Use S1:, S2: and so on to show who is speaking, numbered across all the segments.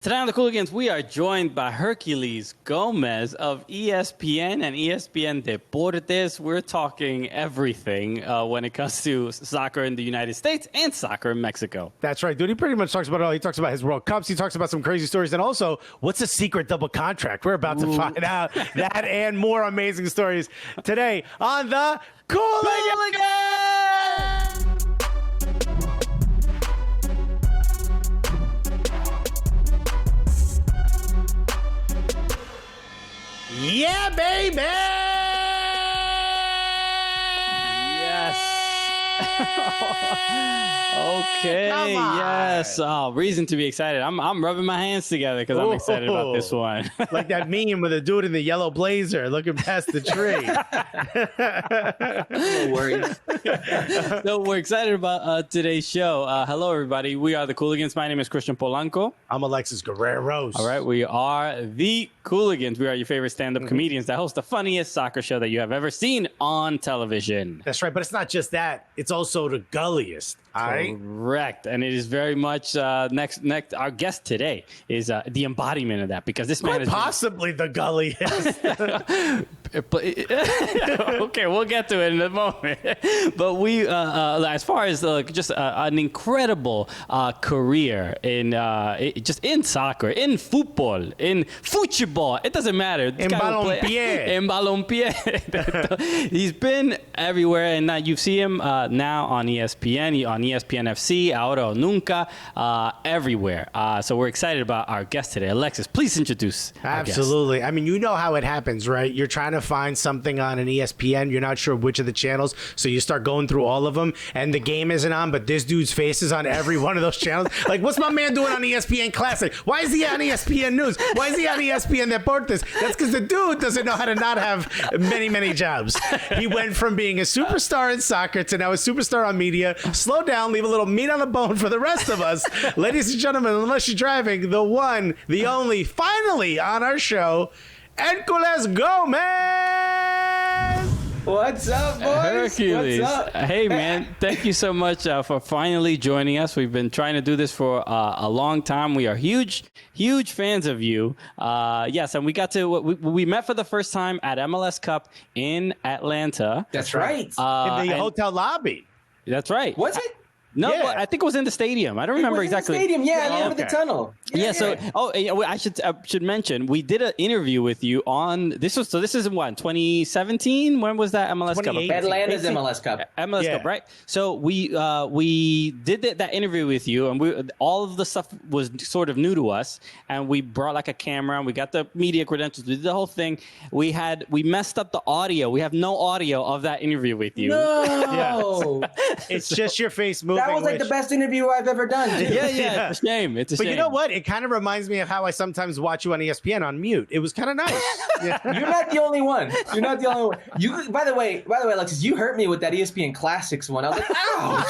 S1: Today on the Cooligans, we are joined by Herculez Gomez of ESPN and ESPN Deportes. We're talking everything when it comes to soccer in the United States and soccer in Mexico.
S2: That's right, dude. He pretty much talks about it all. He talks about his World Cups. He talks about some crazy stories. And also, what's a secret double contract? We're about to find out that and more amazing stories today on the Cooligans! Yeah, baby!
S1: Yes. Okay, yes. Oh, reason to be excited. I'm rubbing my hands together because I'm excited about this one.
S2: Like that meme with a dude in the yellow blazer looking past the tree.
S3: No worries.
S1: So we're excited about today's show. Hello, everybody. We are the Cooligans. My name is Christian Polanco.
S2: I'm Alexis Guerreros.
S1: All right, we are the Cooligans. We are your favorite stand-up comedians that host the funniest soccer show that you have ever seen on television.
S2: That's right, but it's not just that. It's also the gulliest. All right?
S1: Correct. And it is very much next. Our guest today is the embodiment of that because this man is
S2: possibly the gulliest.
S1: Okay, we'll get to it in a moment. But we, as far as just an incredible career in just in soccer, in football, in football, it doesn't matter.
S2: En balompié.
S1: En balompié. He's been everywhere, and you see him now on ESPN, on ESPN FC, Ahora o Nunca, everywhere. So we're excited about our guest today. Alexis, please introduce our guest.
S2: Absolutely. I mean, you know how it happens, right? You're trying to find something on an ESPN. You're not sure which of the channels, so you start going through all of them, and the game isn't on, but this dude's face is on every one of those channels. Like, what's my man doing on ESPN Classic? Why is he on ESPN News? Why is he on ESPN Deportes? That's because the dude doesn't know how to not have many, many jobs. He went from being a superstar in soccer to now a superstar on media. Slow down, leave a little meat on the bone for the rest of us. Ladies and gentlemen, unless you're driving, the one, the only, finally on our show, Herculez Gomez!
S3: What's up, boys?
S1: Herculez.
S3: What's up?
S1: Hey, man. Thank you so much for finally joining us. We've been trying to do this for a long time. We are huge fans of you. Yes, and we got to, we met for the first time at MLS Cup in Atlanta.
S3: That's right.
S2: In the hotel lobby.
S1: That's right.
S3: Was it?
S1: No,
S2: Yeah.
S1: well, I think it was in the stadium. I don't remember exactly.
S3: In the stadium, yeah,
S2: Oh,
S3: I remember the
S2: okay.
S3: tunnel.
S1: Yeah, so I should mention we did an interview with you on this is what, 2017? When was that MLS Cup?
S2: 2018.
S3: Atlanta's MLS Cup.
S1: MLS
S2: Yeah.
S1: Cup, right? So we did that interview with you, and all of the stuff was sort of new to us, and we brought like a camera, and we got the media credentials, we did the whole thing. We messed up the audio. We have no audio of that interview with you.
S3: No.
S2: It's just your face moving.
S3: That was like the best interview I've ever done.
S1: Yeah. It's a shame. It's a
S2: But
S1: shame.
S2: you know what? It kind of reminds me of how I sometimes watch you on ESPN on mute. It was kind of nice.
S3: You're not the only one. You're not the only one. You, by the way, Alexis, you hurt me with that ESPN Classics one. I was like, ouch!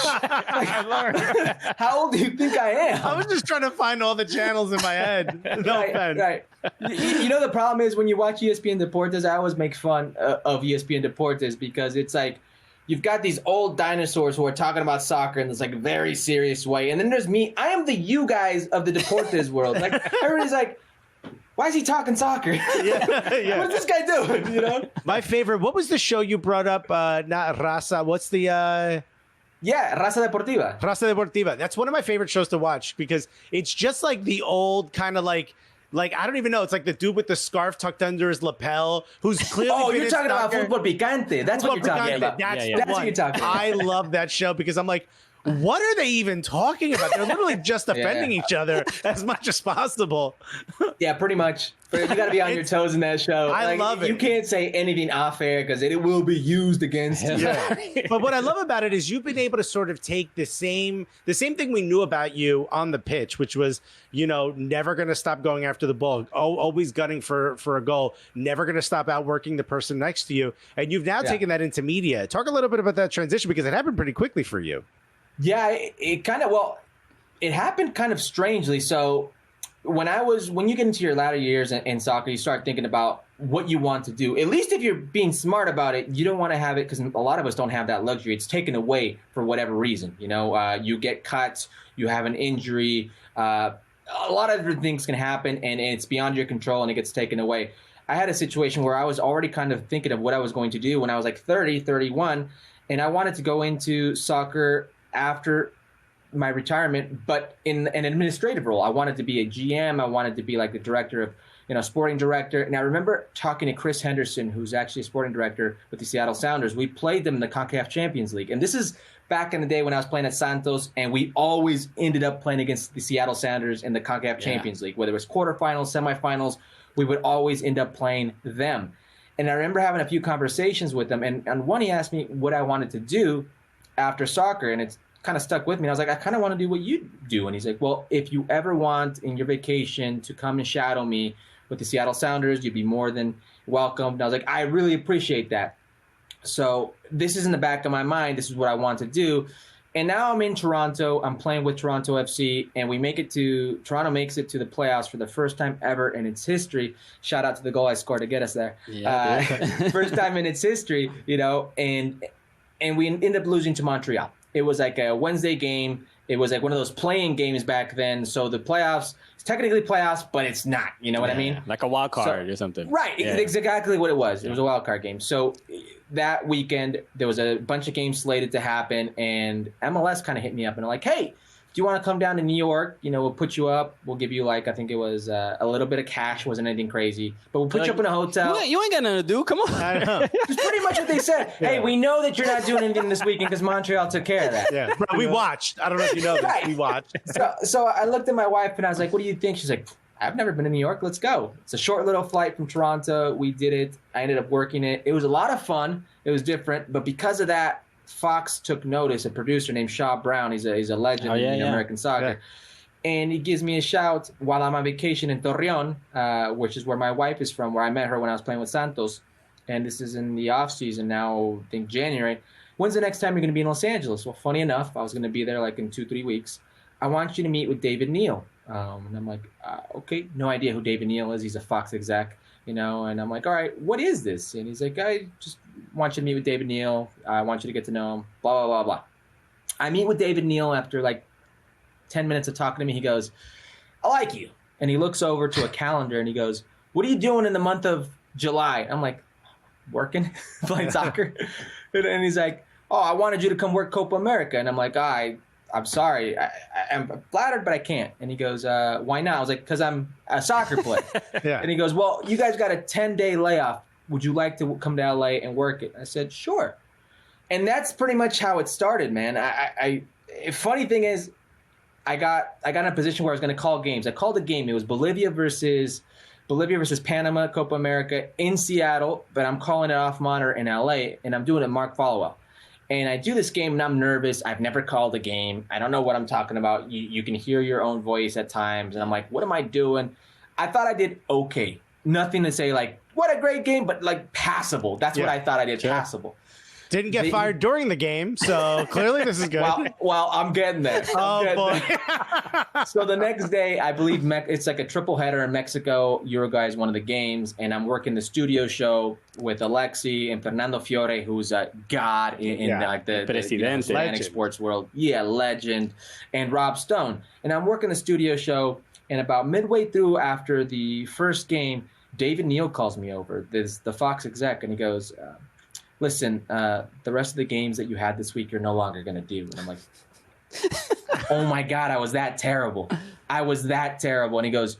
S3: How old do you think I am?
S2: I was just trying to find all the channels in my head. No offense.
S3: Right. You know the problem is when you watch ESPN Deportes, I always make fun of ESPN Deportes because it's like you've got these old dinosaurs who are talking about soccer in this like very serious way, and then there's me. I am the you guys of the Deportes world. Like everybody's like, why is he talking soccer?
S2: Yeah.
S3: What's this guy doing? You know?
S2: My favorite. What was the show you brought up? Not Raza. What's the
S3: Yeah, Raza Deportiva.
S2: Raza Deportiva? That's one of my favorite shows to watch because it's just like the old kind of like I don't even know. It's like the dude with the scarf tucked under his lapel, who's clearly.
S3: Oh, you're talking about Football Picante. That's what you're talking about.
S2: That's
S1: Yeah.
S2: the
S3: That's
S2: one.
S3: what you're talking about.
S2: I love that show because I'm like, what are they even talking about? They're literally just offending each other as much as possible.
S3: Yeah, pretty much. But you got to be on your toes in that show.
S2: I love it.
S3: You can't say anything off air because it will be used against you.
S2: Yeah. But what I love about it is you've been able to sort of take the same thing we knew about you on the pitch, which was, never going to stop going after the ball, always gunning for a goal, never going to stop outworking the person next to you. And you've now taken that into media. Talk a little bit about that transition because it happened pretty quickly for you.
S3: Yeah, it happened kind of strangely. So when you get into your latter years in soccer, you start thinking about what you want to do. At least if you're being smart about it, you don't want to have it because a lot of us don't have that luxury. It's taken away for whatever reason. You get cut, you have an injury. a lot of different things can happen, and it's beyond your control, and it gets taken away. I had a situation where I was already kind of thinking of what I was going to do when I was like 30, 31, and I wanted to go into soccer after my retirement, but in an administrative role. I wanted to be a GM. I wanted to be like the director of, sporting director. And I remember talking to Chris Henderson, who's actually a sporting director with the Seattle Sounders. We played them in the CONCACAF Champions League. And this is back in the day when I was playing at Santos, and we always ended up playing against the Seattle Sounders in the CONCACAF Champions League. Whether it was quarterfinals, semifinals, we would always end up playing them. And I remember having a few conversations with them. And on one, he asked me what I wanted to do after soccer. And it's kind of stuck with me. I was like, I kind of want to do what you do. And he's like, well, if you ever want in your vacation to come and shadow me with the Seattle Sounders, you'd be more than welcome. And I was like, I really appreciate that. So this is in the back of my mind. This is what I want to do. And now I'm in Toronto. I'm playing with Toronto FC, and Toronto makes it to the playoffs for the first time ever in its history. Shout out to the goal I scored to get us there. Yeah, first time in its history, and we ended up losing to Montreal. It was like a Wednesday game. It was like one of those playing games back then. So the playoffs, it's technically playoffs, but it's not. You know what I mean?
S1: Like a wild card or something.
S3: Right. Yeah. It's exactly what it was. It was a wild card game. So that weekend, there was a bunch of games slated to happen, and MLS kind of hit me up and they're like, hey, do you want to come down to New York? We'll put you up. We'll give you I think it was a little bit of cash. Wasn't anything crazy. But we'll put you up in a hotel.
S1: You ain't got nothing to do. Come on.
S2: I know.
S3: It's pretty much what they said. Yeah. Hey, we know that you're not doing anything this weekend because Montreal took care of that.
S2: Yeah, bro, we watched. I don't know if you know this. Right. We watched.
S3: So I looked at my wife and I was like, what do you think? She's like, I've never been to New York. Let's go. It's a short little flight from Toronto. We did it. I ended up working it. It was a lot of fun. It was different. But because of that, Fox took notice, a producer named Shaw Brown. He's a legend in American soccer. Yeah. And he gives me a shout while I'm on vacation in Torreon, which is where my wife is from, where I met her when I was playing with Santos. And this is in the off season now, I think January. When's the next time you're going to be in Los Angeles? Well, funny enough, I was going to be there like in 2-3 weeks. I want you to meet with David Neal. And I'm like, okay, no idea who David Neal is. He's a Fox exec, and I'm like, all right, what is this? And he's like, I just want you to meet with David Neal. I want you to get to know him, blah, blah, blah, blah. I meet with David Neal after like 10 minutes of talking to me. He goes, I like you. And he looks over to a calendar and he goes, what are you doing in the month of July? I'm like, working, playing soccer. And he's like, oh, I wanted you to come work Copa America. And I'm like, I'm sorry. I'm flattered, but I can't. And he goes, why not? I was like, because I'm a soccer player. Yeah. And he goes, well, you guys got a 10-day layoff. Would you like to come to LA and work it? I said, sure. And that's pretty much how it started, man. Funny thing is, I got in a position where I was going to call games. I called a game. It was Bolivia versus Panama, Copa America in Seattle, but I'm calling it off monitor in LA, and I'm doing it Mark Followell. And I do this game, and I'm nervous. I've never called a game. I don't know what I'm talking about. You can hear your own voice at times. And I'm like, what am I doing? I thought I did okay. Nothing to say like, what a great game, but like passable. That's what I thought I did, passable.
S2: Didn't get fired during the game, so clearly this is good.
S3: Well, I'm getting there.
S2: Boy.
S3: So the next day, I believe it's like a triple header in Mexico. Uruguay is one of the games, and I'm working the studio show with Alexi and Fernando Fiore, who's a god in like the Atlantic sports world. Yeah, legend. And Rob Stone. And I'm working the studio show, and about midway through after the first game, David Neal calls me over. There's the Fox exec, and he goes, listen, the rest of the games that you had this week, you're no longer going to do. And I'm like, oh my God, I was that terrible. And he goes,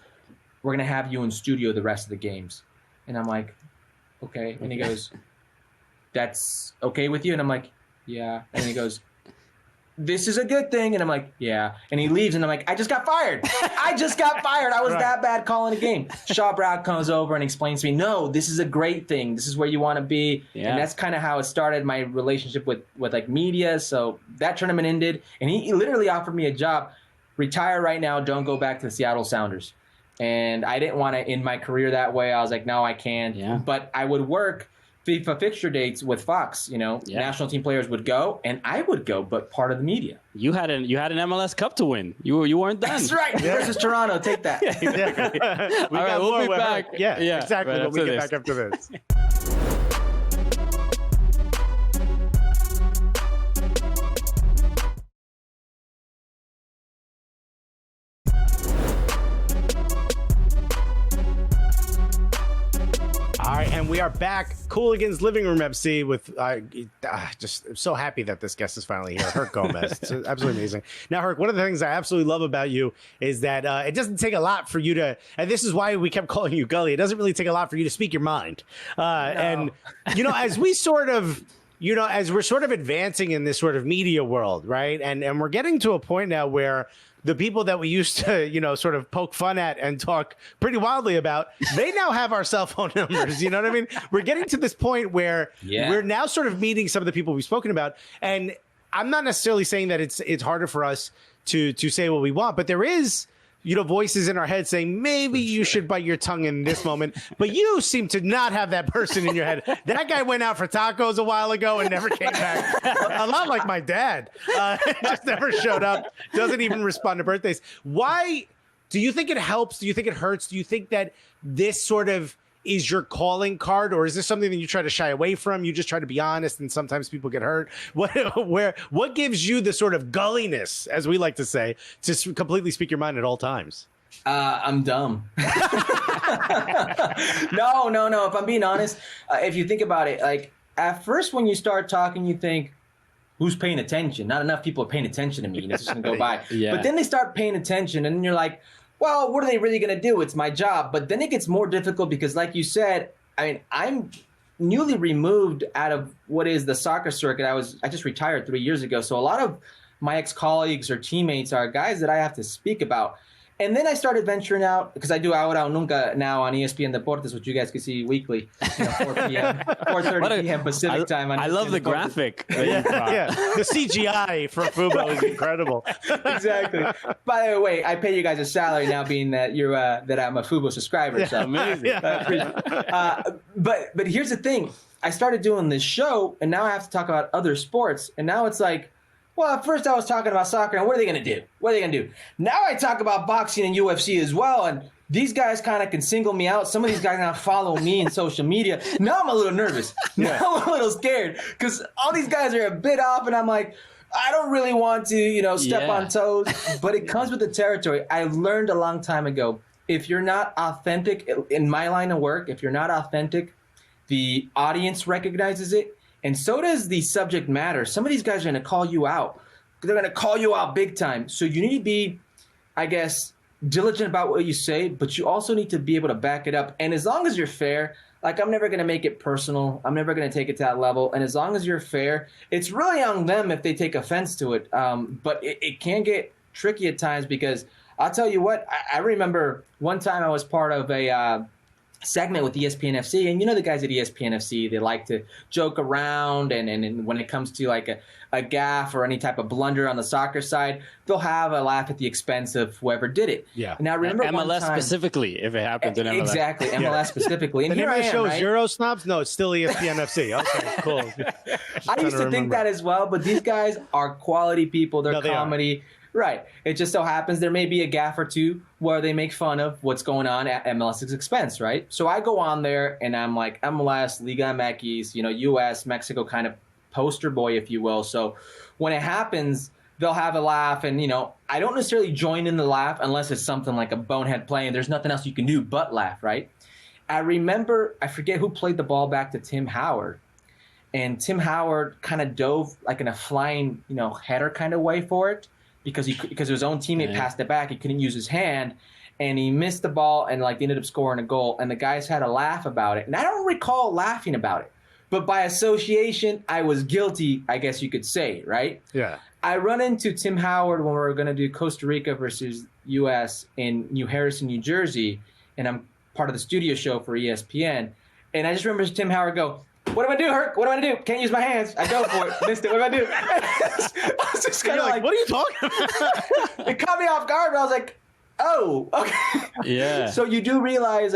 S3: we're going to have you in studio the rest of the games. And I'm like, okay. And he goes, that's okay with you? And I'm like, yeah. And he goes, this is a good thing. And I'm like, yeah. And he leaves, and I'm like, I just got fired. I was that bad calling a game. Shaw Brown comes over and explains to me, no, this is a great thing. This is where you want to be. Yeah. And that's kind of how it started, my relationship with like media. So that tournament ended, and he literally offered me a job. Retire right now. Don't go back to the Seattle Sounders. And I didn't want to end my career that way. I was like, no, I can't. Yeah. But I would work FIFA fixture dates with Fox, national team players would go, and I would go, but part of the media.
S1: You had an MLS Cup to win. You weren't done.
S3: That's right. Yeah. Versus Toronto, take that.
S1: Exactly. All right, we'll be back.
S2: Yeah, exactly. We'll get back after this. and we are back. Cooligans Living Room MC with just I'm so happy that this guest is finally here, Herc Gomez. It's absolutely amazing. Now, Herc, one of the things I absolutely love about you is that it doesn't take a lot for you to, and this is why we kept calling you Gully. It doesn't really take a lot for you to speak your mind. No. And, as we sort of, as we're sort of advancing in this sort of media world, right? And we're getting to a point now where the people that we used to, sort of poke fun at and talk pretty wildly about, they now have our cell phone numbers. You know what I mean? We're getting to this point where we're now sort of meeting some of the people we've spoken about. And I'm not necessarily saying that it's harder for us to say what we want, but there is, voices in our head saying, maybe you should bite your tongue in this moment. But you seem to not have that person in your head. That guy went out for tacos a while ago and never came back. A lot like my dad. Just never showed up. Doesn't even respond to birthdays. Why? Do you think it helps? Do you think it hurts? Do you think that this sort of is your calling card, or is this something that you try to shy away from? You just try to be honest, and sometimes people get hurt. What gives you the sort of gulliness, as we like to say, to completely speak your mind at all times?
S3: I'm dumb. No. If I'm being honest, if you think about it, like at first when you start talking, you think, who's paying attention? Not enough people are paying attention to me. It's just going to go by. Yeah. But then they start paying attention, and you're like, well, what are they really going to do? It's my job. But then it gets more difficult because, like you said, I'm newly removed out of what is the soccer circuit. I just retired 3 years ago. So a lot of my ex-colleagues or teammates are guys that I have to speak about. And then I started venturing out because I do Ahora o Nunca now on ESPN Deportes, which you guys can see weekly, 4 p.m., 4:30 p.m. Pacific time.
S1: I love the graphic.
S2: Yeah. The CGI from Fubo is incredible.
S3: Exactly. By the way, I pay you guys a salary now, being that you're that I'm a Fubo subscriber. So
S1: amazing.
S3: But here's the thing: I started doing this show, and now I have to talk about other sports, and now it's like, well, at first I was talking about soccer, and what are they going to do? What are they going to do? Now I talk about boxing and UFC as well, and these guys kind of can single me out. Some of these guys now follow me in social media. Now I'm a little nervous. Now I'm a little scared because all these guys are a bit off, and I'm like, I don't really want to, step on toes, but it comes with the territory. I learned a long time ago, if you're not authentic in my line of work, if you're not authentic, the audience recognizes it. And so does the subject matter. Some of these guys are going to call you out. They're going to call you out big time. So you need to be, I guess, diligent about what you say, but you also need to be able to back it up. And as long as you're fair, like I'm never going to make it personal. I'm never going to take it to that level. And as long as you're fair, it's really on them if they take offense to it. But it can get tricky at times because I'll tell you what, I remember one time I was part of a segment with ESPN FC, and the guys at ESPN FC, they like to joke around, and when it comes to like a gaffe or any type of blunder on the soccer side, they'll have a laugh at the expense of whoever did it.
S2: Yeah.
S3: And I remember
S1: MLS specifically, if it happens in MLS.
S3: Exactly, MLS specifically. And
S2: the
S3: here
S2: name of the show is
S3: right?
S2: Euro Snobs? No, it's still ESPN FC. Okay, cool.
S3: I used to think that as well, but these guys are quality people. They're comedy. Right. It just so happens there may be a gaffe or two where they make fun of what's going on at MLS's expense, right? So I go on there and I'm like MLS, Liga MX, US, Mexico kind of poster boy, if you will. So when it happens, they'll have a laugh, and I don't necessarily join in the laugh unless it's something like a bonehead play and there's nothing else you can do but laugh, right? I remember, I forget who played the ball back to Tim Howard, and Tim Howard kind of dove like in a flying, header kind of way for it. Because his own teammate passed it back, he couldn't use his hand, and he missed the ball, and they ended up scoring a goal. And the guys had a laugh about it, and I don't recall laughing about it, but by association, I was guilty, I guess you could say, right?
S2: Yeah.
S3: I run into Tim Howard when we were going to do Costa Rica versus U.S. in New Harrison, New Jersey, and I'm part of the studio show for ESPN, and I just remember Tim Howard go, "What do I do, Herc? What do I do? Can't use my hands. I go for it. Missed it. What do I do?" I was just kind of like,
S2: "What are you talking about?"
S3: It caught me off guard, but I was like, "Oh, okay."
S1: Yeah.
S3: So you do realize,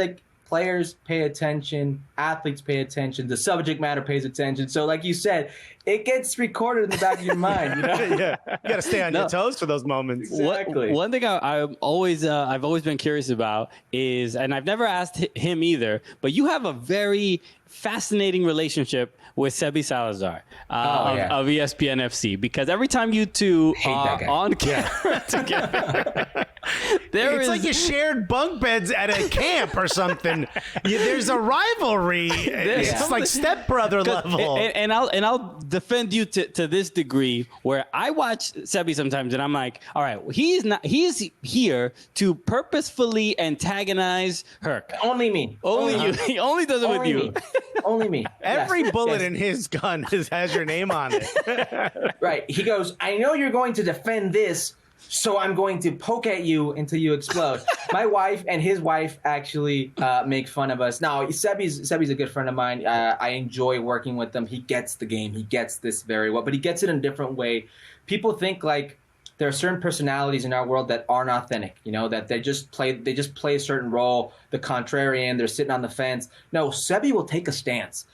S3: players pay attention, athletes pay attention, the subject matter pays attention. So like you said, it gets recorded in the back of your mind.
S2: Yeah. You got to stay on your toes for those moments.
S3: Exactly.
S1: One thing I've always been curious about is, and I've never asked him either, but you have a very fascinating relationship with Sebi Salazar of ESPN FC, because every time you two are on camera together,
S2: It's like you shared bunk beds at a camp or something. There's a rivalry. It's like stepbrother level.
S1: And I'll defend you to this degree where I watch Sebi sometimes and I'm like, all right, he's here to purposefully antagonize Herc.
S3: Only me.
S1: Only you. He only does it with you.
S3: Only me.
S2: Every bullet in his gun has your name on it.
S3: Right. He goes, I know you're going to defend this, so I'm going to poke at you until you explode. My wife and his wife actually make fun of us. Now, Sebi's a good friend of mine. I enjoy working with him. He gets the game. He gets this very well, but he gets it in a different way. People think like there are certain personalities in our world that aren't authentic, that they just play a certain role, the contrarian, they're sitting on the fence. No, Sebi will take a stance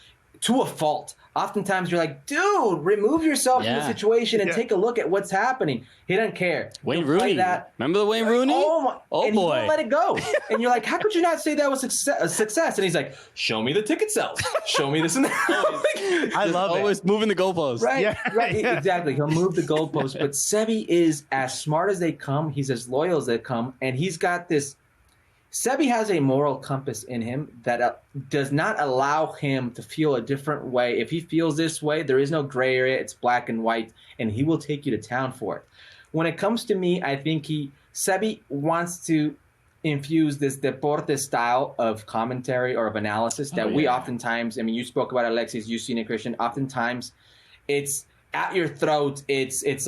S3: to a fault. Oftentimes you're like, dude, remove yourself from the situation and take a look at what's happening. He doesn't care.
S1: Wayne Rooney. Remember the Wayne Rooney?
S3: Oh
S1: boy.
S3: He won't let it go. And you're like, how could you not say that was a success? And he's like, show me the ticket sales. Show me this and that.
S2: I love it.
S1: Always moving the goalposts.
S3: Right, exactly. He'll move the goalposts. But Sebi is as smart as they come. He's as loyal as they come. And he's got this. Sebi has a moral compass in him that does not allow him to feel a different way. If he feels this way, there is no gray area. It's black and white, and he will take you to town for it. When it comes to me, I think Sebi wants to infuse this deporte style of commentary or of analysis that we oftentimes, you spoke about Alexis, you've seen it, Christian, oftentimes it's at your throat. It's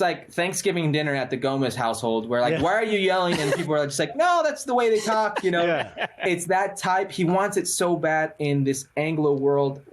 S3: like Thanksgiving dinner at the Gomez household where why are you yelling? And people are just like, no, that's the way they talk. It's that type. He wants it so bad in this Anglo world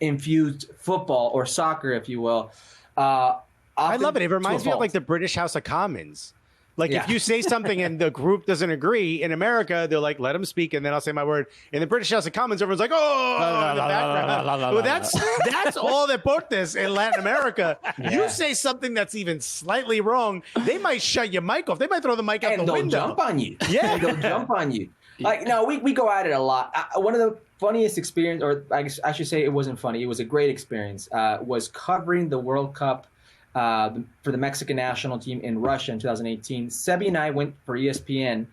S3: infused football or soccer, if you will.
S2: I love it. It reminds me of like the British House of Commons. Like if you say something and the group doesn't agree, in America, they're like, let him speak, and then I'll say my word. In the British House of Commons, everyone's like, oh, in the background. Well, that's all deportes in Latin America. You say something that's even slightly wrong, they might shut your mic off. They might throw the mic out the window.
S3: And they'll jump on you.
S2: Yeah.
S3: They'll jump on you. Like, no, we go at it a lot. One of the funniest experience, or I should say it wasn't funny, it was a great experience, was covering the World Cup for the Mexican national team in Russia in 2018. Sebi and I went for ESPN,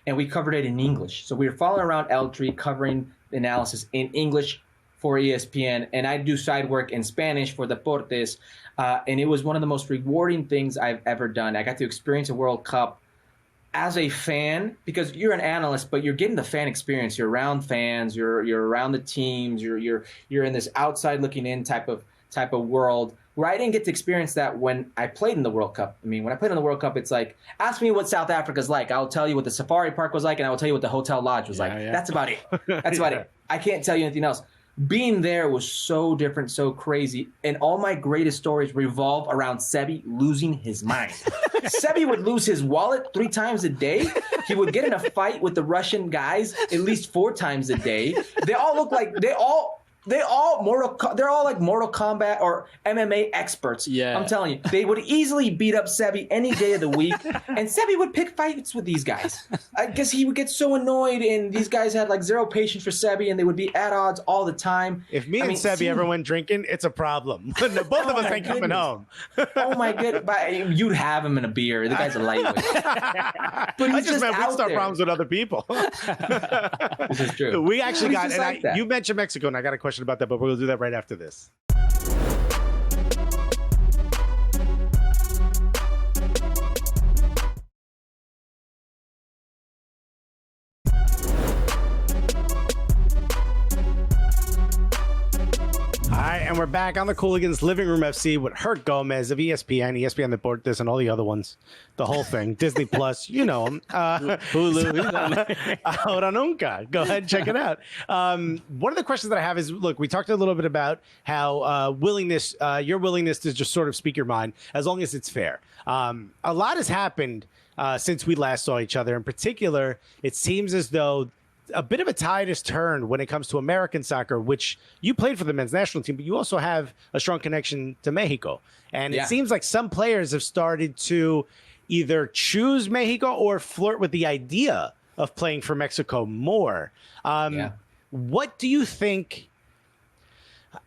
S3: and we covered it in English. So we were following around L3, covering the analysis in English for ESPN, and I do side work in Spanish for Deportes, and it was one of the most rewarding things I've ever done. I got to experience a World Cup as a fan, because you're an analyst, but you're getting the fan experience. You're around fans, you're around the teams, you're in this outside looking in type of world, where I didn't get to experience that when I played in the World Cup. When I played in the World Cup, it's like, ask me what South Africa's like. I'll tell you what the safari park was like, and I will tell you what the hotel lodge was like. That's about it. That's about it. I can't tell you anything else. Being there was so different, so crazy, and all my greatest stories revolve around Sebi losing his mind. Sebi would lose his wallet 3 times a day. He would get in a fight with the Russian guys at least 4 times a day. They all look like they're all like Mortal Kombat or MMA experts. Yeah. I'm telling you, they would easily beat up Sebi any day of the week, and Sebi would pick fights with these guys. I guess he would get so annoyed, and these guys had like zero patience for Sebi, and they would be at odds all the time.
S2: If and Sebi ever went drinking, it's a problem. Both of us ain't coming home.
S3: Oh my goodness, you'd have him in a beer. The guy's a lightweight. But
S2: I just meant we'd start problems with other people.
S3: This is true.
S2: We actually got, and you mentioned Mexico, and I got a question about that, but we'll do that right after this. All right, and we're back on the Cooligans Living Room FC with Herc Gomez of ESPN, ESPN Deportes, and all the other ones. The whole thing. Disney Plus, you know them. Hulu. Ahora nunca. Go ahead and check it out. One of the questions that I have is, look, we talked a little bit about how your willingness to just sort of speak your mind, as long as it's fair. A lot has happened since we last saw each other. In particular, it seems as though a bit of a tide has turned when it comes to American soccer, which you played for the men's national team, but you also have a strong connection to Mexico. And it seems like some players have started to either choose Mexico or flirt with the idea of playing for Mexico more. What do you think?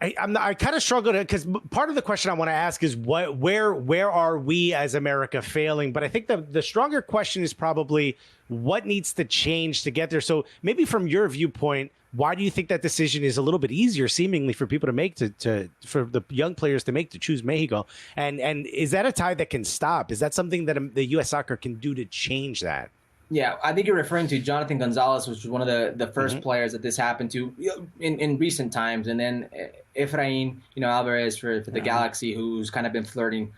S2: I kind of struggle because part of the question I want to ask is where are we as America failing? But I think the stronger question is probably what needs to change to get there. So maybe from your viewpoint, why do you think that decision is a little bit easier, seemingly, for people to make for the young players to make to choose Mexico? And is that a tide that can stop? Is that something that the U.S. soccer can do to change that?
S3: Yeah, I think you're referring to Jonathan Gonzalez, which was one of the first players that this happened to in recent times, and then Efrain, Alvarez for the Galaxy, who's kind of been flirting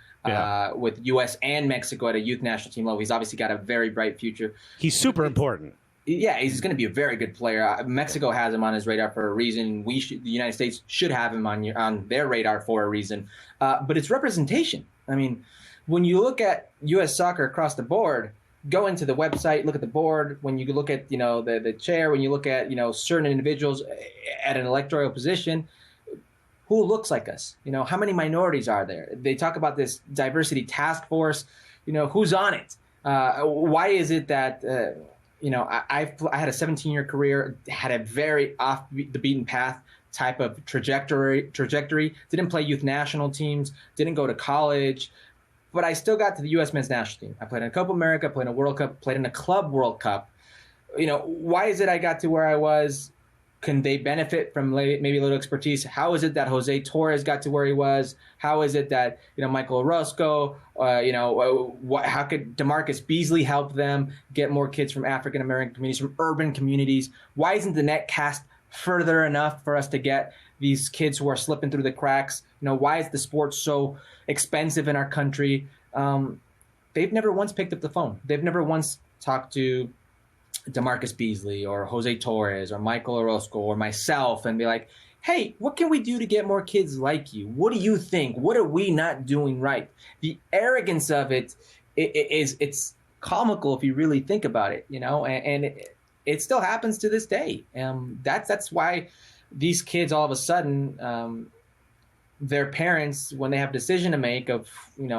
S3: with U.S. and Mexico at a youth national team level. He's obviously got a very bright future.
S2: He's super important.
S3: Yeah, he's going to be a very good player. Mexico has him on his radar for a reason. The United States should have him on their radar for a reason. But it's representation. I mean, when you look at U.S. soccer across the board, go into the website, look at the board. When you look at the chair, when you look at certain individuals at an electoral position, who looks like us? How many minorities are there? They talk about this diversity task force. Who's on it? Why is it that I had a 17-year career, had a very off the beaten path type of trajectory. Didn't play youth national teams, didn't go to college. But I still got to the U.S. men's national team. I played in a Copa America, played in a World Cup, played in a Club World Cup. Why is it I got to where I was? Can they benefit from maybe a little expertise? How is it that Jose Torres got to where he was? How is it that Michael Orozco? How could DeMarcus Beasley help them get more kids from African American communities, from urban communities? Why isn't the net cast further enough for us to get these kids who are slipping through the cracks? Why is the sport so expensive in our country? They've never once picked up the phone. They've never once talked to DeMarcus Beasley or Jose Torres or Michael Orozco or myself and be like, hey, what can we do to get more kids like you? What do you think? What are we not doing right? The arrogance of it's comical if you really think about it, and it still happens to this day. That's why these kids all of a sudden, their parents, when they have a decision to make of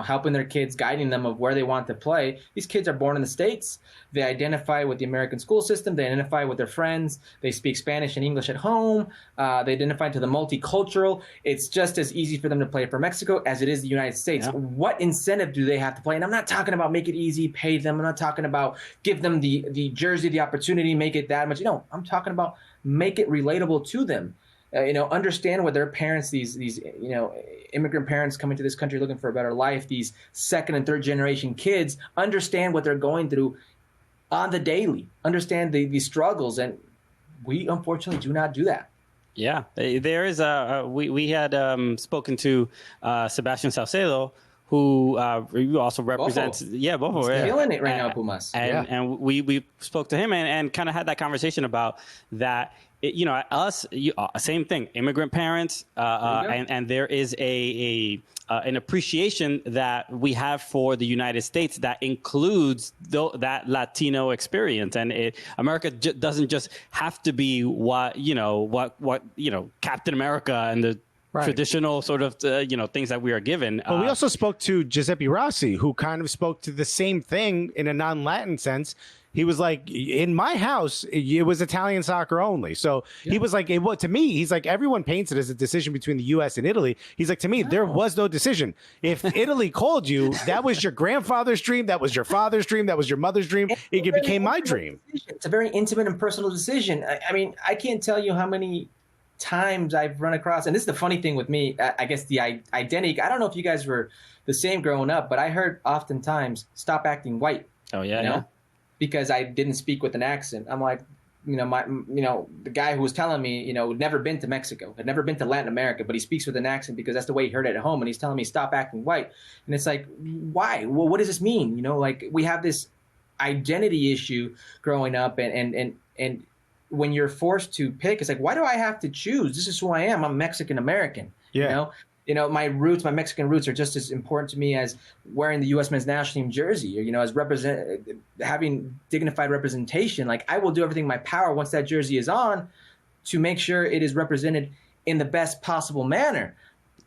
S3: helping their kids, guiding them of where they want to play, these kids are born in the States. They identify with the American school system. They identify with their friends. They speak Spanish and English at home. They identify to the multicultural. It's just as easy for them to play for Mexico as it is the United States. Yeah. What incentive do they have to play? And I'm not talking about make it easy, pay them. I'm not talking about give them the jersey, the opportunity, make it that much. I'm talking about make it relatable to them. Understand what their parents, these immigrant parents coming to this country looking for a better life, these second and third generation kids, understand what they're going through on the daily, understand the struggles, and we unfortunately do not do that.
S1: Yeah, there is we had spoken to Sebastian Salcedo, who also represents Bofo.
S3: Feeling it right now, Pumas.
S1: And we spoke to him and kind of had that conversation about that. Same thing, immigrant parents, and there is an appreciation that we have for the United States that includes that Latino experience, and America doesn't just have to be what Captain America and the traditional sort of things that we are given.
S2: But we also spoke to Giuseppe Rossi, who kind of spoke to the same thing in a non-Latin sense. He was like, in my house, it was Italian soccer only. So he was like, to me, he's like, everyone paints it as a decision between the U.S. and Italy. He's like, to me, there was no decision. If Italy called you, that was your grandfather's dream. That was your father's dream. That was your mother's dream. It became my dream.
S3: It's a very intimate and personal decision. I mean, I can't tell you how many times I've run across, and this is the funny thing with me, I guess the identity, I don't know if you guys were the same growing up, but I heard oftentimes, stop acting white.
S1: Oh, yeah.
S3: Because I didn't speak with an accent. I'm like, the guy who was telling me, had never been to Mexico, had never been to Latin America, but he speaks with an accent because that's the way he heard it at home. And he's telling me, stop acting white. And it's like, why? Well, what does this mean? We have this identity issue growing up, and when you're forced to pick, it's like, why do I have to choose? This is who I am. I'm Mexican American.
S2: Yeah.
S3: My roots, my Mexican roots are just as important to me as wearing the U.S. men's national team jersey, or, as having dignified representation. Like, I will do everything in my power once that jersey is on to make sure it is represented in the best possible manner.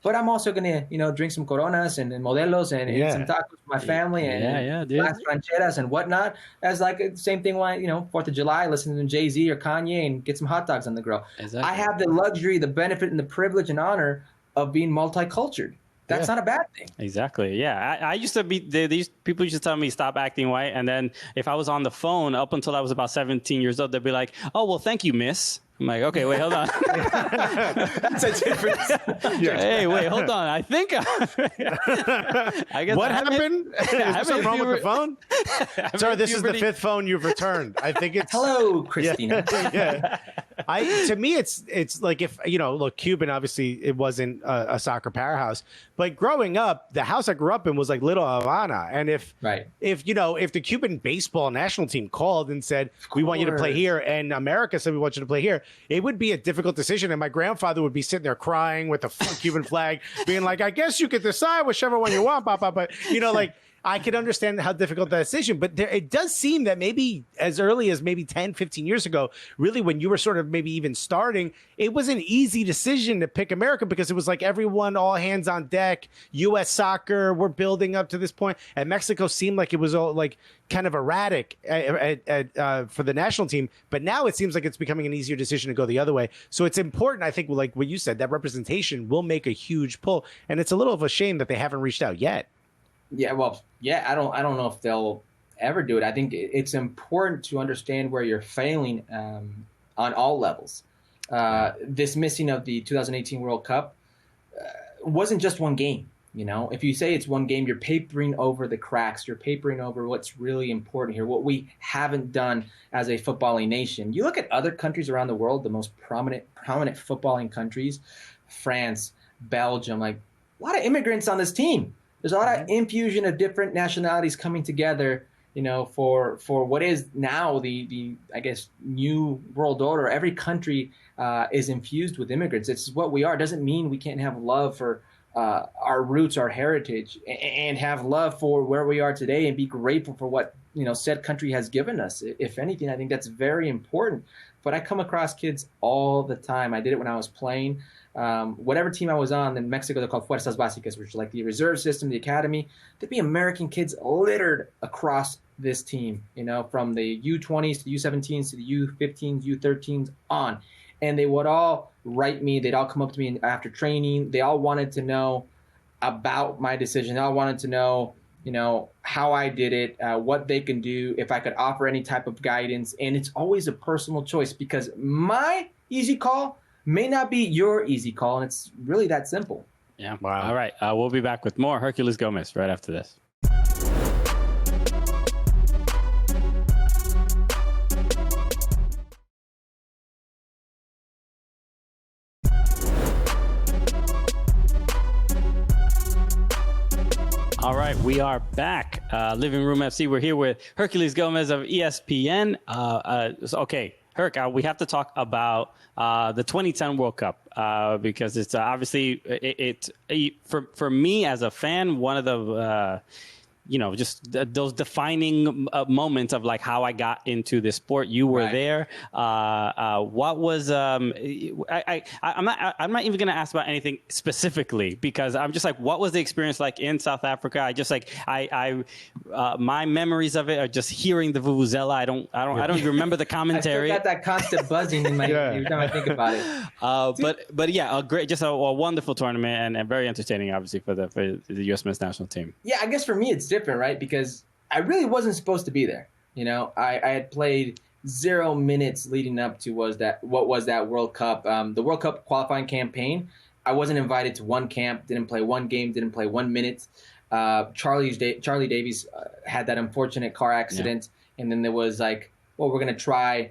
S3: But I'm also gonna, drink some Coronas and Modelos and eat some tacos with my family and Las Rancheras and whatnot. As like the same thing when 4th of July, listening to Jay-Z or Kanye and get some hot dogs on the grill. Exactly. I have the luxury, the benefit, and the privilege and honor of being multicultural. That's not a bad thing.
S1: Exactly. Yeah. I used to be, these people used to tell me stop acting white. And then if I was on the phone up until I was about 17 years old, they'd be like, oh, well, thank you, miss. I'm like, okay, wait, hold on.
S3: That's a difference.
S1: Hey, wait, hold on. I think I guess
S2: what happened? Is there something wrong with the phone? Sorry, this is the 5th phone you've returned. I think it's
S3: hello, Christina.
S2: To me, it's like if look, Cuban obviously it wasn't a soccer powerhouse, but growing up, the house I grew up in was like Little Havana, and if the Cuban baseball national team called and said we want you to play here, and America said we want you to play here, it would be a difficult decision, and my grandfather would be sitting there crying with the Cuban flag, being like, I guess you could decide whichever one you want, Papa, but like. I could understand how difficult that decision, but it does seem that maybe as early as maybe 10, 15 years ago, really when you were sort of maybe even starting, it was an easy decision to pick America because it was like everyone, all hands on deck, U.S. soccer, we're building up to this point. And Mexico seemed like it was all like kind of erratic for the national team. But now it seems like it's becoming an easier decision to go the other way. So it's important, I think, like what you said, that representation will make a huge pull. And it's a little of a shame that they haven't reached out yet.
S3: Yeah, well, I don't know if they'll ever do it. I think it's important to understand where you're failing on all levels. This missing of the 2018 World Cup wasn't just one game. If you say it's one game, you're papering over the cracks. You're papering over what's really important here, what we haven't done as a footballing nation. You look at other countries around the world, the most prominent footballing countries, France, Belgium, like a lot of immigrants on this team. There's a lot of infusion of different nationalities coming together, for what is now the I guess new world order. Every country is infused with immigrants. It's what we are. It doesn't mean we can't have love for our roots, our heritage, and have love for where we are today and be grateful for what said country has given us. If anything, I think that's very important. But I come across kids all the time. I did it when I was playing. Whatever team I was on in Mexico, they're called Fuerzas Básicas, which is like the reserve system, the academy. There'd be American kids littered across this team, from the U20s to the U17s to the U15s, U13s on. And they would all write me. They'd all come up to me after training. They all wanted to know about my decision. They all wanted to know, how I did it, what they can do, if I could offer any type of guidance. And it's always a personal choice because my easy call may not be your easy call, and it's really that simple.
S1: Yeah. Wow. All right. We'll be back with more Herculez Gomez right after this. All right, we are back. Living Room FC. We're here with Herculez Gomez of ESPN. Okay, Herc, we have to talk about the 2010 World Cup because it's obviously for me as a fan, one of the just those defining moments of like how I got into this sport. You were there. What was I'm not even going to ask about anything specifically because I'm just like, what was the experience like in South Africa? I just like my memories of it are just hearing the vuvuzela. I don't even remember the commentary.
S3: I still got that constant buzzing in my every time I think about it.
S1: But yeah, a great, just a wonderful tournament and very entertaining, obviously for the U.S. men's national team.
S3: Yeah, I guess for me it's different, right? Because I really wasn't supposed to be there. I had played 0 minutes leading up to what was that World Cup. The World Cup qualifying campaign, I wasn't invited to one camp, didn't play one game, didn't play 1 minute. Charlie Davies had that unfortunate car accident, and then there was like, well, we're going to try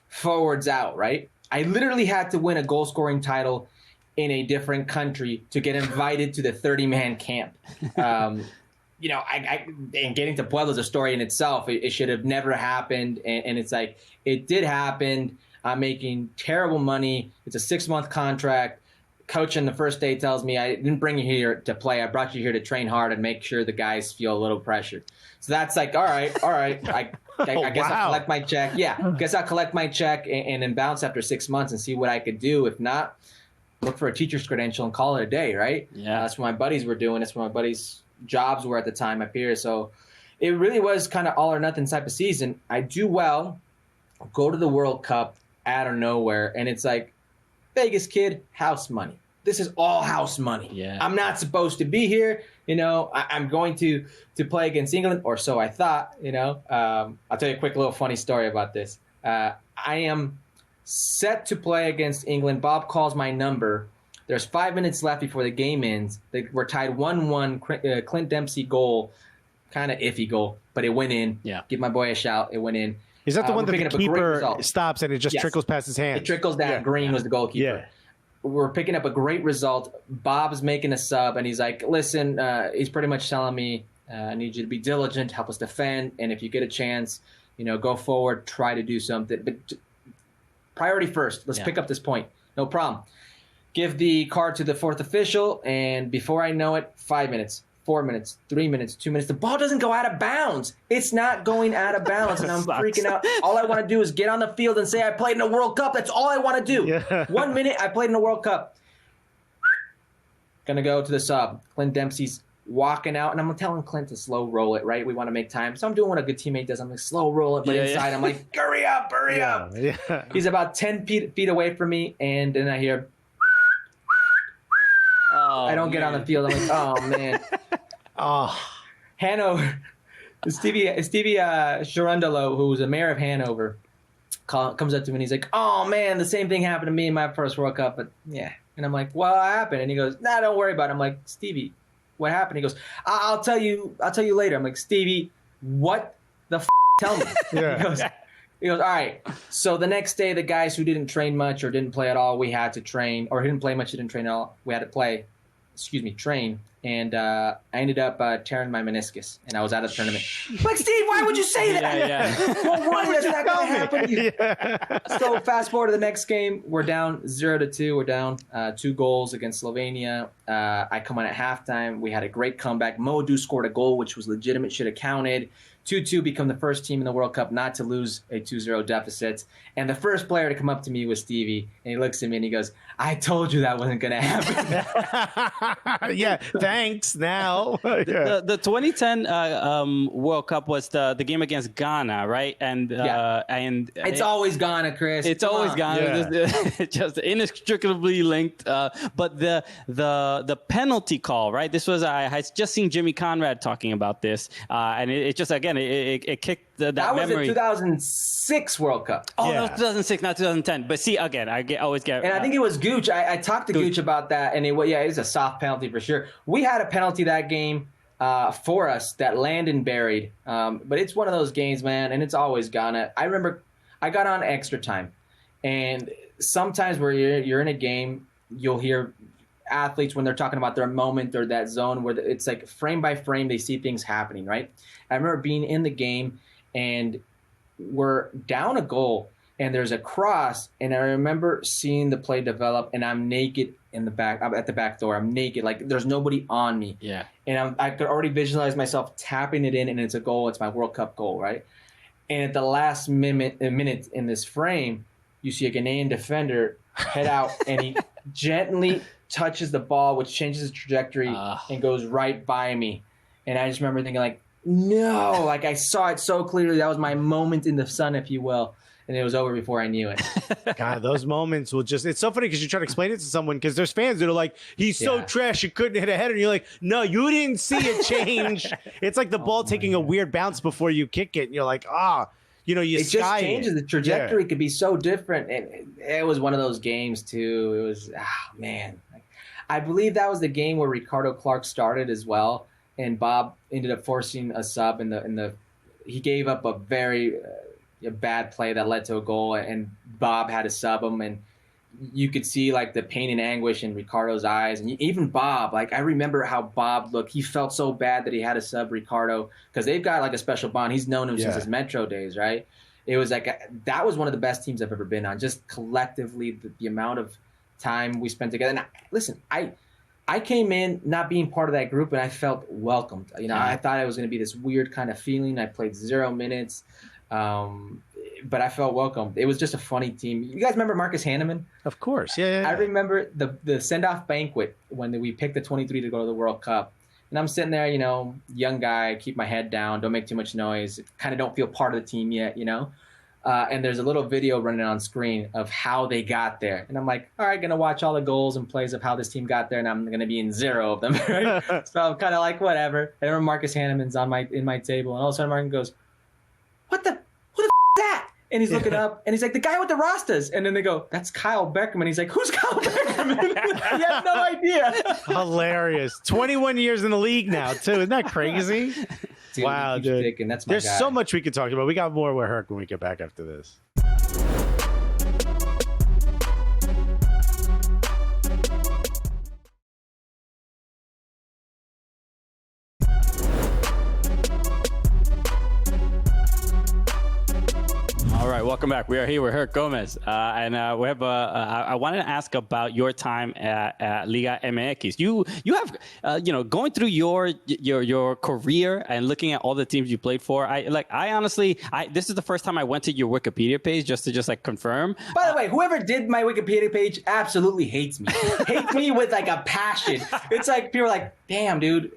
S3: forwards out, right? I literally had to win a goal-scoring title in a different country to get invited to the 30-man camp. And getting to Puebla is a story in itself. It should have never happened. And it's like, it did happen. I'm making terrible money. It's a 6-month contract. Coach on the first day tells me, I didn't bring you here to play. I brought you here to train hard and make sure the guys feel a little pressure. So that's like, all right. I guess I'll collect my check. Yeah, guess I'll collect my check and then bounce after 6 months and see what I could do. If not, look for a teacher's credential and call it a day, right?
S1: Yeah.
S3: That's what my buddies were doing. That's what my buddies' jobs were at the time, my peers. So it really was kind of all or nothing type of season. I do well, go to the World Cup out of nowhere, and it's like, Vegas kid, house money. This is all house money.
S1: Yeah.
S3: I'm not supposed to be here. You know, I'm going to play against England, or so I thought, you know. I'll tell you a quick little funny story about this. I am set to play against England. Bob calls my number. There's 5 minutes left before the game ends. We're tied 1-1. Clint Dempsey goal, kind of iffy goal, but it went in.
S1: Yeah.
S3: Give my boy a shout. It went in.
S2: Is that the one that the keeper stops and it just
S3: Yes.
S2: trickles past his hand?
S3: It trickles down.
S2: Yeah.
S3: Green was the goalkeeper.
S2: Yeah.
S3: We're picking up a great result. Bob's making a sub, and he's like, listen, he's pretty much telling me, I need you to be diligent, help us defend, and if you get a chance, you know, go forward, try to do something. But priority first. Let's pick up this point. No problem. Give the card to the fourth official, and before I know it, 5 minutes, 4 minutes, 3 minutes, 2 minutes. The ball doesn't go out of bounds. It's not going out of bounds, and I'm freaking out. All I want to do is get on the field and say I played in a World Cup. That's all I want to do.
S2: Yeah.
S3: 1 minute, I played in a World Cup. Gonna go to the sub. Clint Dempsey's walking out, and I'm telling Clint to slow roll it, right? We want to make time. So I'm doing what a good teammate does. I'm like, slow roll it, but inside I'm like, hurry up.
S2: Yeah.
S3: He's about 10 feet away from me, and then I hear, I don't get on the field. I'm like, oh, man. Hanover, Stevie Sharundalo, who was the mayor of Hanover, comes up to me and he's like, oh man, the same thing happened to me in my first World Cup, but yeah. And I'm like, what happened? And he goes, nah, don't worry about it. I'm like, Stevie, what happened? He goes, I'll tell you later. I'm like, Stevie, what the tell me?
S2: Yeah.
S3: He goes, all right. So the next day, the guys who didn't train much or didn't play at all, we had to train, or didn't play much, didn't train at all, we had to train. And I ended up tearing my meniscus, and I was out of the tournament. Like, Steve, why would you say that?
S1: Yeah.
S3: Well, one, that's not going to happen to you. Yeah. So fast forward to the next game. We're down 0-2. We're down 2 goals against Slovenia. I come on at halftime. We had a great comeback. Modou scored a goal, which was legitimate, should have counted. 2-2, become the first team in the World Cup not to lose a 2-0 deficit. And the first player to come up to me was Stevie. And he looks at me and he goes, I told you that wasn't going to happen.
S2: Yeah, thanks now.
S1: The 2010 World Cup was the game against Ghana, right? And
S3: it's always Ghana, Chris.
S1: It's always Ghana.
S2: Yeah.
S1: It's just inextricably linked. But the penalty call, right? This was I had just seen Jimmy Conrad talking about this, and it just again it kicked that
S3: was
S1: memory.
S3: The 2006 World Cup.
S1: Oh, no, 2006, not 2010. But see, again, always get.
S3: And I think it was Gooch. I talked to Gooch about that, and it was a soft penalty for sure. We had a penalty that game for us that Landon buried. But it's one of those games, man, and it's always Ghana. I remember I got on extra time, and sometimes where you're in a game, you'll hear athletes when they're talking about their moment or that zone where it's like frame by frame they see things happening, right? I remember being in the game and we're down a goal and there's a cross, and I remember seeing the play develop, and I'm naked in the back. I'm at the back door. I'm naked, like there's nobody on me.
S1: Yeah.
S3: And I could already visualize myself tapping it in, and it's a goal. It's my World Cup goal, right? And at the last minute in this frame, you see a Ghanaian defender head out, and he gently touches the ball, which changes its trajectory and goes right by me. And I just remember thinking, like, no, like I saw it so clearly. That was my moment in the sun, if you will. And it was over before I knew it.
S2: God, those moments will just, it's so funny because you try to explain it to someone because there's fans that are like, he's so trash, you couldn't hit a header. And you're like, no, you didn't see it change. It's like the ball taking a weird bounce before you kick it. And you're like, it
S3: just changes. The trajectory could be so different. And it was one of those games too. It was, man. I believe that was the game where Ricardo Clark started as well. And Bob ended up forcing a sub he gave up a very a bad play that led to a goal, and Bob had to sub him, and you could see like the pain and anguish in Ricardo's eyes, and even Bob. Like I remember how Bob looked. He felt so bad that he had to sub Ricardo because they've got like a special bond. He's known him since his Metro days, right? It was like that was one of the best teams I've ever been on. Just collectively, the amount of time we spent together. And listen, I came in not being part of that group, and I felt welcomed. I thought it was going to be this weird kind of feeling. I played 0 minutes. but I felt welcome. It was just a funny team. You guys remember Marcus Hanneman?
S2: Of course, yeah.
S3: I remember the send-off banquet when we picked the 23 to go to the World Cup. And I'm sitting there, young guy, keep my head down, don't make too much noise, kind of don't feel part of the team yet, and there's a little video running on screen of how they got there. And I'm like, all right, going to watch all the goals and plays of how this team got there, and I'm going to be in 0 of them. Right? So I'm kind of like, whatever. I remember Marcus Hanneman's in my table, and all of a sudden Martin goes, who the f*** is that? And he's looking up, and he's like, the guy with the Rastas. And then they go, that's Kyle Beckerman. He's like, who's Kyle Beckerman? He had no idea.
S2: Hilarious. 21 years in the league now, too. Isn't that crazy?
S3: Dude,
S2: wow, dude.
S3: Thinking, that's my
S2: There's
S3: guy.
S2: so much we could talk about. We got more with Herc when we get back after this.
S1: All right, welcome back. We are here with Herc Gomez, and we have. I wanted to ask about your time at Liga MX. You have, going through your career and looking at all the teams you played for. I honestly, this is the first time I went to your Wikipedia page just to confirm.
S3: By the way, whoever did my Wikipedia page absolutely hates me. Hates me with like a passion. It's like people are like, "Damn, dude,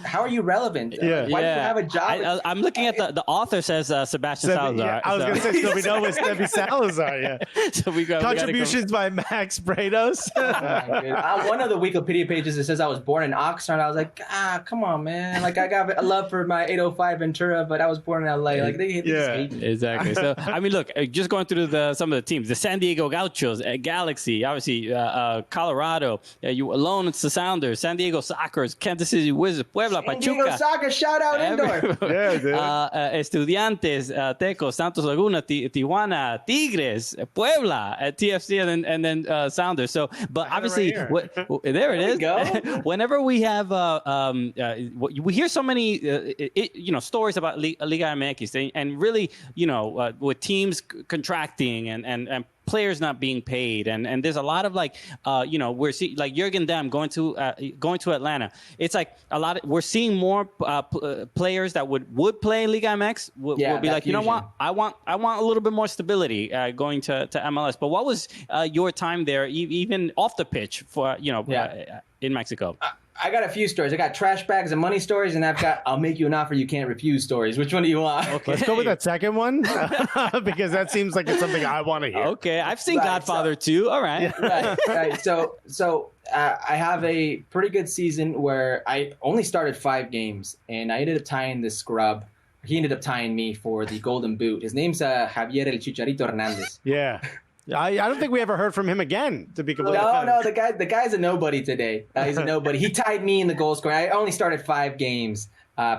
S3: how are you relevant?
S2: Yeah.
S3: Why do you have a job?"
S1: I'm looking at the author says Sebastian Salazar.
S2: Yeah, I was going to say, so we know it's Stevie Salazar, yeah.
S1: So we got
S2: Contributions by Max Brados.
S3: On one of the Wikipedia pages, it says I was born in Oxnard. I was like, come on, man. Like, I got a love for my 805 Ventura, but I was born in LA. Like, they hate me.
S1: Exactly. So, I mean, look, just going through some of the teams, the San Diego Gauchos, Galaxy, obviously, Colorado, you alone, it's the Sounders, San Diego Sockers, Kansas City Wizards, Puebla,
S3: San
S1: Pachuca.
S3: Diego Soccer, shout out indoor.
S2: Yeah, dude.
S1: Estudiantes, Tecos, Santos Laguna, Tijuana, Tigres, Puebla, TFC, and then Sounders. So, but obviously, there it is.
S3: Go.
S1: Whenever we have, we hear so many, stories about Liga MX, and really, with teams contracting and players not being paid, and there's a lot of we're seeing like Jürgen Damm going to Atlanta. It's like we're seeing more players that would play Liga MX would be like, you know what, I want a little bit more stability going to MLS. But what was your time there, even off the pitch for in Mexico?
S3: I got a few stories. I got trash bags and money stories, and I've got I'll make you an offer you can't refuse stories. Which one do you want?
S2: Okay. Let's go with that second one because that seems like it's something I want to hear.
S1: Okay, I've seen Godfather too. All right.
S3: Right. So I have a pretty good season where I only started 5 games, and I ended up tying this scrub. He ended up tying me for the Golden Boot. His name's Javier El Chicharito Hernandez.
S2: Yeah. I don't think we ever heard from him again, to be completely honest.
S3: No, the guy's a nobody today. He's a nobody. He tied me in the goal scoring. I only started 5 games,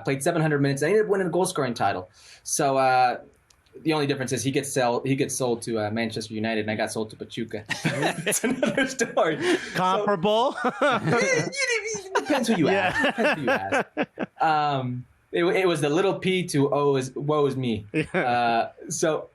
S3: played 700 minutes. I ended up winning the goal scoring title. So the only difference is he gets sold to Manchester United, and I got sold to Pachuca. It's another story.
S2: Comparable.
S3: It depends who you ask. It was the little P to woe is me. So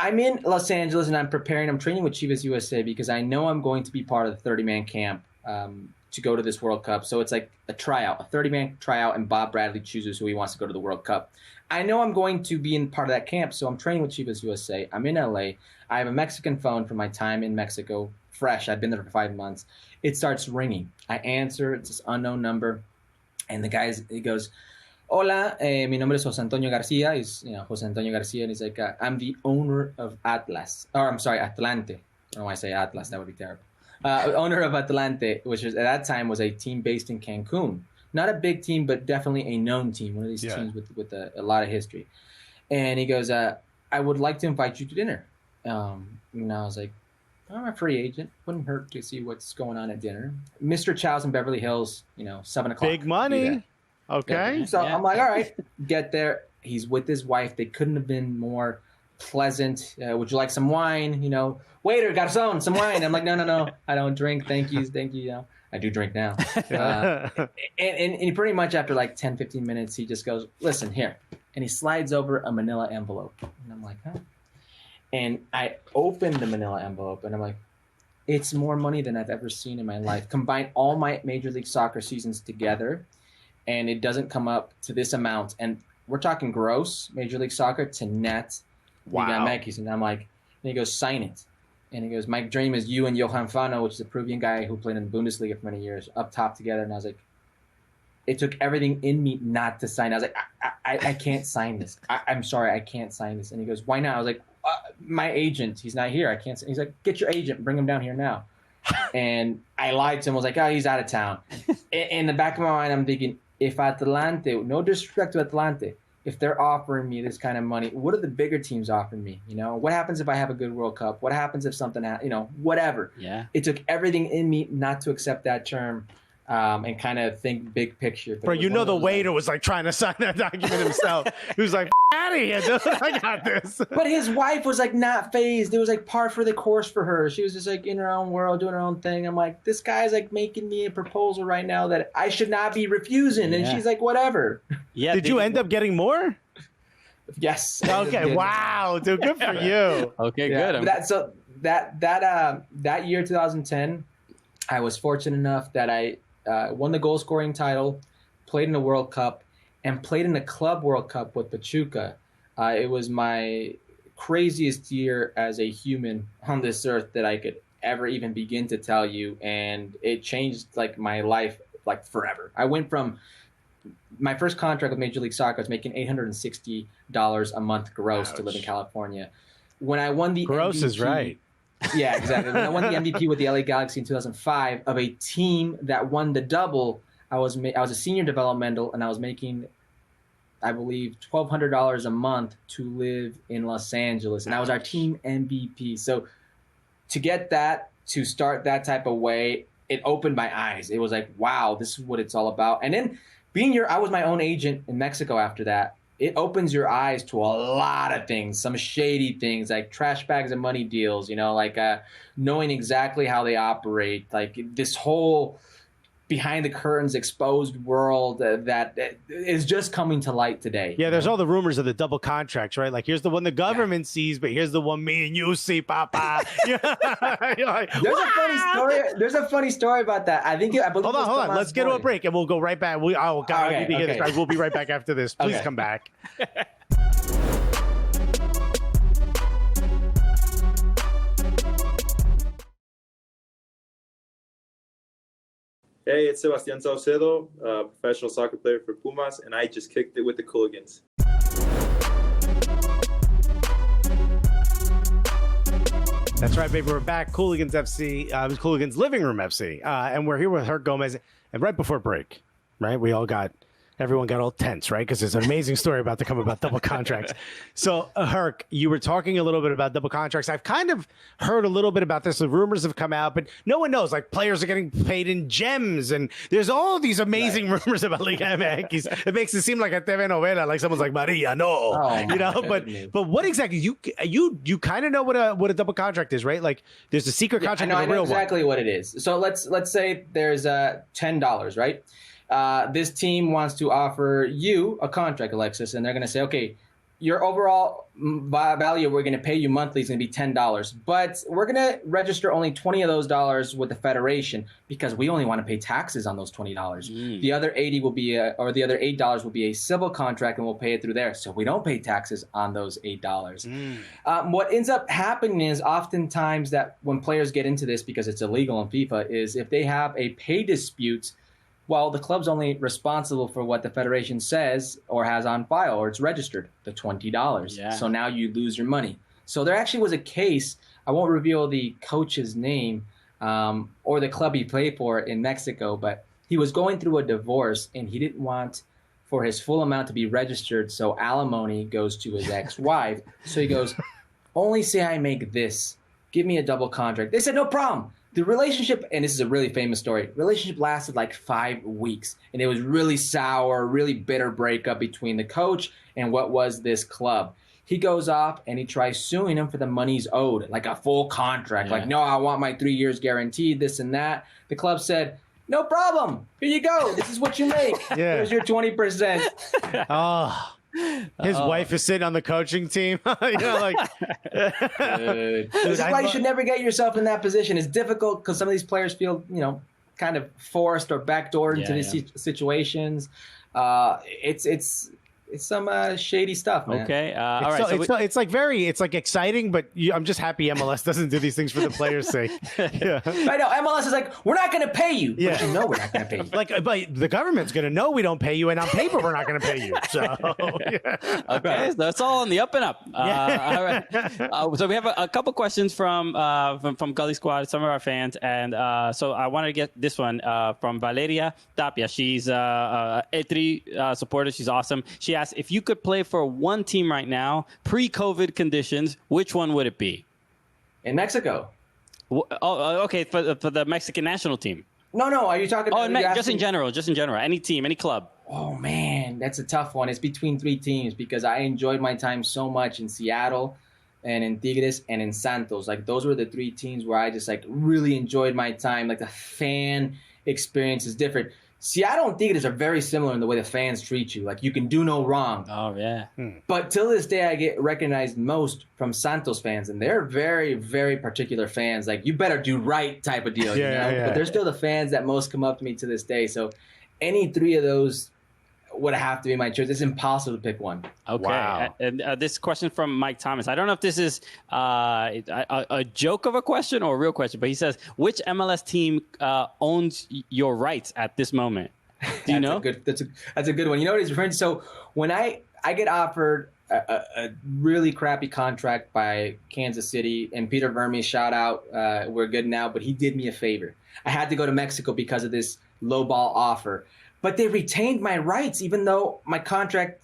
S3: I'm in Los Angeles, and I'm training with Chivas USA because I know I'm going to be part of the 30-man camp to go to this World Cup. So it's like a 30-man tryout, and Bob Bradley chooses who he wants to go to the World Cup. I know I'm going to be in part of that camp, so I'm training with Chivas USA. I'm in LA. I have a Mexican phone from my time in Mexico, fresh. I've been there for 5 months. It starts ringing. I answer. It's this unknown number, and he goes, "Hola, mi nombre es José Antonio García." He's, José Antonio García, and he's like, "I'm the owner of Atlas." Or I'm sorry, Atlante. I don't know why I say Atlas. That would be terrible. Owner of Atlante, which at that time was a team based in Cancun. Not a big team, but definitely a known team. One of these teams with a lot of history. And he goes, "I would like to invite you to dinner." And I was like, "I'm a free agent. Wouldn't hurt to see what's going on at dinner." Mr. Chow's in Beverly Hills, 7 o'clock.
S2: Big money. Okay.
S3: So I'm like, all right, get there. He's with his wife. They couldn't have been more pleasant. Would you like some wine? Waiter, garçon, some wine. I'm like, no, I don't drink. Thank you. I do drink now. And pretty much after like 10, 15 minutes, he just goes, "Listen, here." And he slides over a manila envelope. And I'm like, huh? And I opened the manila envelope, and I'm like, it's more money than I've ever seen in my life. Combine all my Major League Soccer seasons together, and it doesn't come up to this amount. And we're talking gross Major League Soccer to net. Liga MX. And I'm like, and he goes, sign it. And he goes, my dream is you and Johan Fano, which is a Peruvian guy who played in the Bundesliga for many years, up top together. And I was like, it took everything in me not to sign. I was like, I can't sign this. I'm sorry, I can't sign this. And he goes, why not? I was like, my agent, he's not here. I can't. He's like, get your agent, bring him down here now. And I lied to him. I was like, oh, he's out of town. In the back of my mind, I'm thinking, if Atlante, no disrespect to Atlante, if they're offering me this kind of money, what are the bigger teams offering me? You know, what happens if I have a good World Cup? What happens if something, whatever.
S1: Yeah.
S3: It took everything in me not to accept that term. And kind of think big picture.
S2: Bro, you know the waiter was like trying to sign that document himself. He was like, out of here, dude. I got this.
S3: But his wife was like not phased. It was like par for the course for her. She was just like in her own world, doing her own thing. I'm like, this guy's like making me a proposal right now that I should not be refusing. And she's like, whatever.
S1: Yeah.
S2: Did you end up getting more?
S3: Yes.
S2: Okay. Wow, dude. Good for you.
S1: Okay, good.
S3: That year, 2010, I was fortunate enough that I won the goal scoring title, played in the World Cup, and played in the Club World Cup with Pachuca. It was my craziest year as a human on this earth that I could ever even begin to tell you, and it changed like my life like forever. I went from my first contract with Major League Soccer, I was making $860 a month gross to live in California. When I won the
S2: gross
S3: MVP,
S2: is right.
S3: Yeah, exactly. When I won the MVP with the LA Galaxy in 2005 of a team that won the double, I was a senior developmental, and I was making, I believe, $1,200 a month to live in Los Angeles, and I was our team MVP. So to get that, to start that type of way, it opened my eyes. It was like, wow, this is what it's all about. And then I was my own agent in Mexico after that. It opens your eyes to a lot of things, some shady things like trash bags and money deals, like knowing exactly how they operate, like this whole behind the curtains exposed world that is just coming to light today.
S2: Yeah, there's all the rumors of the double contracts, right? Like, here's the one the government sees, but here's the one me and you see, Papa. You're like,
S3: There's a funny story about that. I believe hold
S2: on. Let's get to a break, and we'll go right back. We'll be right back after this. Please come back.
S4: Hey, it's Sebastian Saucedo, professional soccer player for Pumas, and I just kicked it with the Cooligans.
S2: That's right, baby. We're back. Cooligans FC, Cooligans Living Room FC, and we're here with Herc Gomez. And right before break, right, everyone got all tense, right? Because there's an amazing story about to come about double contracts. So, Herc, you were talking a little bit about double contracts. I've kind of heard a little bit about this. The rumors have come out, but no one knows. Like, players are getting paid in gems, and there's all these amazing rumors about Liga MX. It makes it seem like a TV novela, like someone's like, Maria, no. But what exactly, you kind of know what a double contract is, right? Like, there's a secret contract and a real one.
S3: I know exactly what it is. So let's say there's $10, right? This team wants to offer you a contract, Alexis, and they're going to say, okay, your overall value we're going to pay you monthly is going to be $10, but we're going to register only $20 of those dollars with the federation because we only want to pay taxes on those $20. The other $80 will be the other $8 will be a civil contract, and we'll pay it through there. So we don't pay taxes on those $8. What ends up happening is oftentimes that when players get into this, because it's illegal in FIFA, is if they have a pay dispute, well, the club's only responsible for what the federation says or has on file, or it's registered, the $20.
S1: Yeah.
S3: So now you lose your money. So there actually was a case, I won't reveal the coach's name or the club he played for in Mexico, but he was going through a divorce and he didn't want for his full amount to be registered, so alimony goes to his ex-wife. So he goes, only say I make this. Give me a double contract. They said, no problem. The relationship, and this is a really famous story, relationship lasted like 5 weeks. And it was really sour, really bitter breakup between the coach and what was this club. He goes off and he tries suing him for the money's owed, like a full contract. Yeah. Like, no, I want my 3 years guaranteed, this and that. The club said, no problem. Here you go. This is what you make. Here's your 20%.
S2: Oh. His wife is sitting on the coaching team. This
S3: is why you should never get yourself in that position. It's difficult because some of these players feel, kind of forced or backdoored into these situations. It's it's some shady stuff, man.
S1: Okay. All right.
S2: It's like exciting, but I'm just happy MLS doesn't do these things for the players' sake. Yeah.
S3: I know MLS is like, we're not going to pay you.
S2: Yeah.
S3: But you know we're not going to pay you.
S2: But the government's going to know we don't pay you, and on paper we're not going to pay you. So yeah.
S1: Okay, so that's all on the up and up. All right. So we have a couple questions from Gully Squad, some of our fans, and so I wanted to get this one from Valeria Tapia. She's a E3 supporter. She's awesome. She asked, if you could play for one team right now, pre-COVID conditions, which one would it be?
S3: In Mexico.
S1: Okay, for the Mexican national team.
S3: No. Are you talking?
S1: Just in general. Any team, any club.
S3: Oh man, that's a tough one. It's between three teams because I enjoyed my time so much in Seattle, and in Tigres, and in Santos. Like those were the three teams where I just like really enjoyed my time. Like the fan experience is different. Seattle and Tigres are very similar in the way the fans treat you. Like you can do no wrong.
S1: Oh yeah.
S3: But till this day, I get recognized most from Santos fans, and they're very, very particular fans. Like you better do right type of deal.
S2: Yeah.
S3: But they're still the fans that most come up to me to this day. So any three of those would have to be my choice. It's impossible to pick one.
S1: Okay.
S2: Wow.
S1: And this question from Mike Thomas. I don't know if this is a joke of a question or a real question, but he says, which MLS team owns your rights at this moment? Do you know?
S3: That's a good one. You know what he's referring to? So when I get offered a really crappy contract by Kansas City, and Peter Vermes, shout out, we're good now, but he did me a favor. I had to go to Mexico because of this lowball offer. But they retained my rights, even though my contract,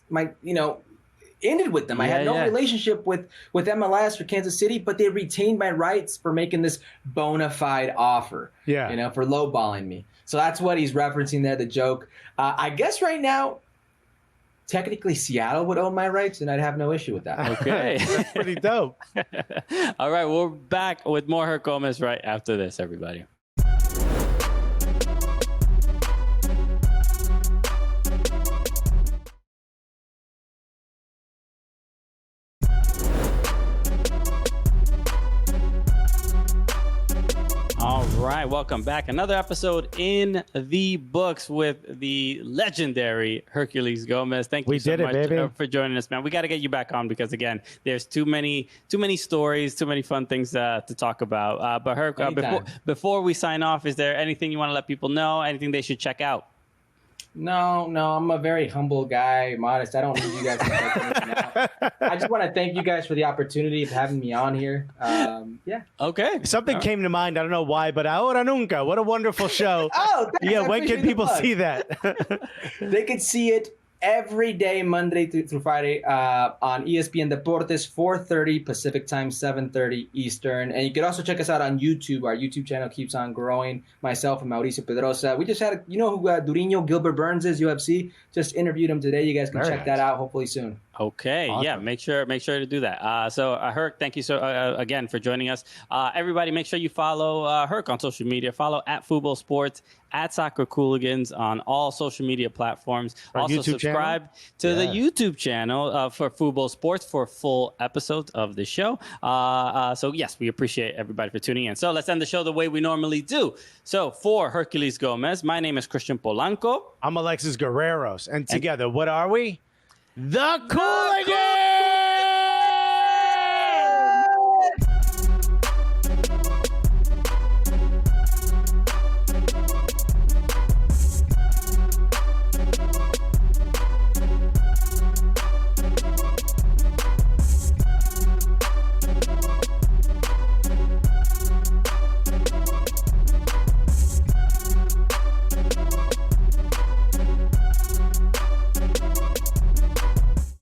S3: ended with them. I had no relationship with MLS or Kansas City, but they retained my rights for making this bona fide offer.
S2: Yeah.
S3: For lowballing me. So that's what he's referencing there, the joke. I guess right now, technically Seattle would own my rights, and I'd have no issue with that.
S1: Okay.
S2: That's pretty dope.
S1: All right, we're back with more Herc Gomez right after this, everybody. All right, welcome back. Another episode in the books with the legendary Herculez Gomez. Thank you so much for joining us, man. We got to get you back on because, again, there's too many stories, too many fun things to talk about. But Herc, before we sign off, is there anything you want to let people know? Anything they should check out?
S3: No, I'm a very humble guy, modest. I don't need you guys to check anything out. I just want to thank you guys for the opportunity of having me on here. Yeah.
S1: Okay.
S2: Something came to mind. I don't know why, but Ahora Nunca. What a wonderful show.
S3: Oh, thanks.
S2: Yeah. When can people see that?
S3: They could see it every day, Monday through Friday, on ESPN Deportes, 4:30 Pacific time, 7:30 Eastern. And you can also check us out on YouTube. Our YouTube channel keeps on growing. Myself and Mauricio Pedrosa. We just had, you know who Durinho Gilbert Burns is, UFC? Just interviewed him today. You guys can check that out hopefully soon.
S1: Okay. Awesome. Yeah. Make sure to do that. So Herc, thank you again for joining us. Everybody, make sure you follow Herc on social media. Follow at Fubo Sports, at Soccer Cooligans on all social media platforms. Also subscribe to the YouTube channel for Fubo Sports for full episodes of the show. So yes, we appreciate everybody for tuning in. So let's end the show the way we normally do. So for Herculez Gomez, my name is Christian Polanco.
S2: I'm Alexis Guerreros. And together, what are we? The Cooligans!